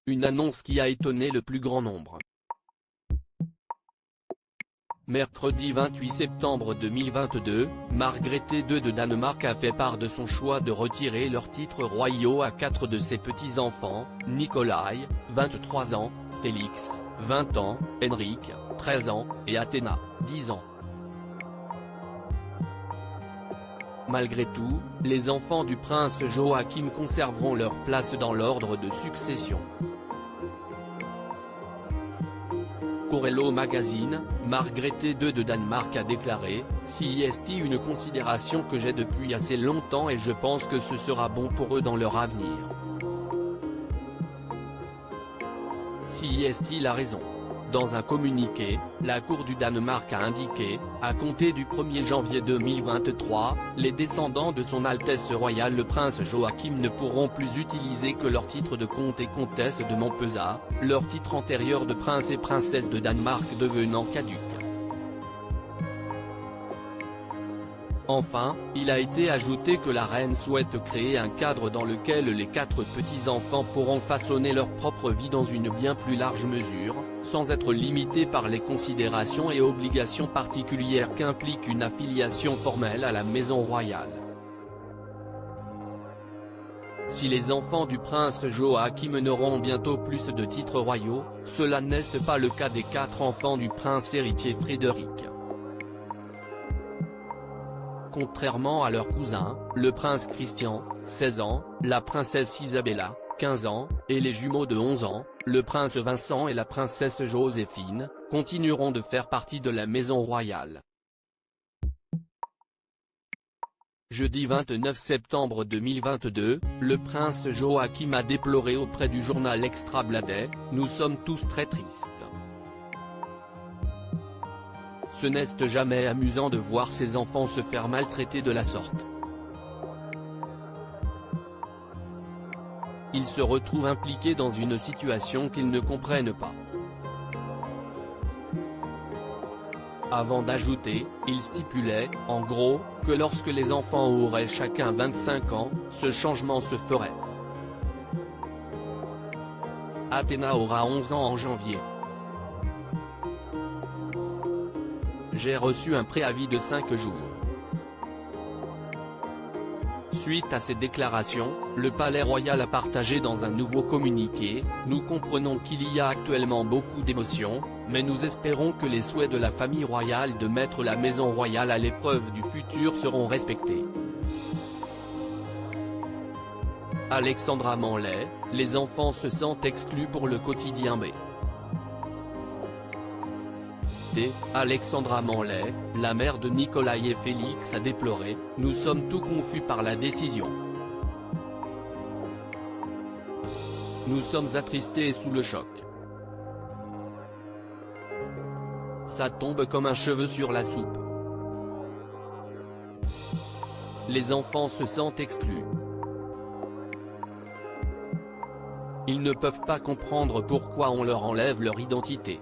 une annonce qui a étonné le plus grand nombre. Mercredi 28 septembre 2022, Margrethe II de Danemark a fait part de son choix de retirer leurs titres royaux à 4 de ses petits-enfants, Nikolai, 23 ans, Félix, 20 ans, Henrik, 13 ans, et Athéna, 10 ans. Malgré tout, les enfants du prince Joachim conserveront leur place dans l'ordre de succession. Pour Hello Magazine, Margrethe II de Danemark a déclaré « C'est une considération que j'ai depuis assez longtemps et je pense que ce sera bon pour eux dans leur avenir. C'est a raison ». Dans un communiqué, la Cour du Danemark a indiqué, à compter du 1er janvier 2023, les descendants de son Altesse royale le prince Joachim ne pourront plus utiliser que leur titre de comte et comtesse de Montpezat, leur titre antérieur de prince et princesse de Danemark devenant caduc. Enfin, il a été ajouté que la reine souhaite créer un cadre dans lequel les 4 petits-enfants pourront façonner leur propre vie dans une bien plus large mesure, sans être limités par les considérations et obligations particulières qu'implique une affiliation formelle à la maison royale. Si les enfants du prince Joachim n'auront bientôt plus de titres royaux, cela n'est pas le cas des 4 enfants du prince héritier Frédéric. Contrairement à leur cousin, le prince Christian, 16 ans, la princesse Isabella, 15 ans, et les jumeaux de 11 ans, le prince Vincent et la princesse Joséphine, continueront de faire partie de la maison royale. Jeudi 29 septembre 2022, le prince Joachim a déploré auprès du journal Ekstrabladet « Nous sommes tous très tristes. Ce n'est jamais amusant de voir ces enfants se faire maltraiter de la sorte. Ils se retrouvent impliqués dans une situation qu'ils ne comprennent pas. » Avant d'ajouter, il stipulait, en gros, que lorsque les enfants auraient chacun 25 ans, ce changement se ferait. Athéna aura 11 ans en janvier. J'ai reçu un préavis de 5 jours. Suite à ces déclarations, le Palais Royal a partagé dans un nouveau communiqué « Nous comprenons qu'il y a actuellement beaucoup d'émotions, mais nous espérons que les souhaits de la famille royale de mettre la maison royale à l'épreuve du futur seront respectés. » Alexandra Manley, les enfants se sentent exclus pour le quotidien B. Alexandra Manley, la mère de Nikolai et Félix a déploré « Nous sommes tout confus par la décision. Nous sommes attristés et sous le choc. Ça tombe comme un cheveu sur la soupe. Les enfants se sentent exclus. Ils ne peuvent pas comprendre pourquoi on leur enlève leur identité. »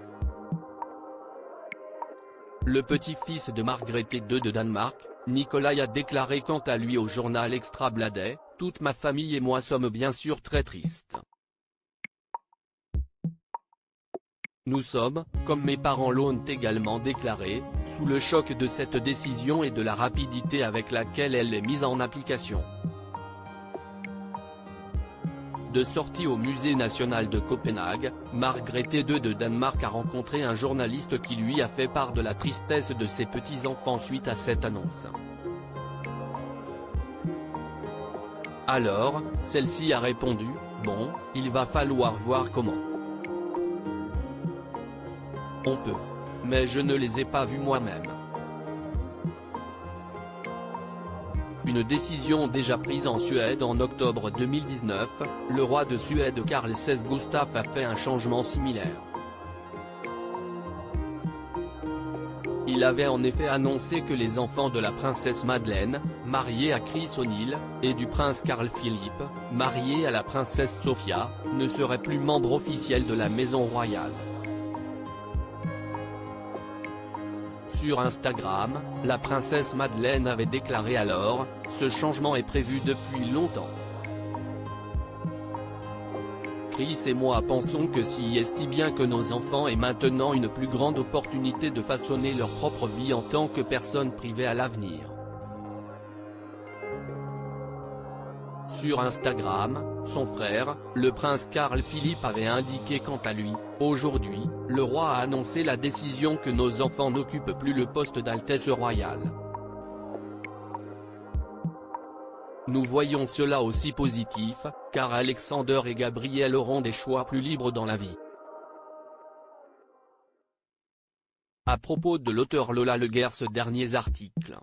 Le petit-fils de Margrethe II de Danemark, Nikolai a déclaré quant à lui au journal Ekstrabladet « Toute ma famille et moi sommes bien sûr très tristes. Nous sommes, comme mes parents l'ont également déclaré, sous le choc de cette décision et de la rapidité avec laquelle elle est mise en application. » De sortie au Musée national de Copenhague, Margrethe II de Danemark a rencontré un journaliste qui lui a fait part de la tristesse de ses petits-enfants suite à cette annonce. Alors, celle-ci a répondu « Bon, il va falloir voir comment. On peut. Mais je ne les ai pas vus moi-même. » Une décision déjà prise en Suède en octobre 2019, le roi de Suède Carl XVI Gustaf a fait un changement similaire. Il avait en effet annoncé que les enfants de la princesse Madeleine, mariée à Chris O'Neill, et du prince Carl Philippe, marié à la princesse Sofia, ne seraient plus membres officiels de la maison royale. Sur Instagram, la princesse Madeleine avait déclaré alors « Ce changement est prévu depuis longtemps. Chris et moi pensons que si est bien que nos enfants aient maintenant une plus grande opportunité de façonner leur propre vie en tant que personnes privées à l'avenir. Sur Instagram, son frère, le prince Carl Philippe avait indiqué quant à lui, « Aujourd'hui, le roi a annoncé la décision que nos enfants n'occupent plus le poste d'Altesse royale. Nous voyons cela aussi positif, car Alexander et Gabriel auront des choix plus libres dans la vie. » À propos de l'auteur Lola Leguerce, derniers articles.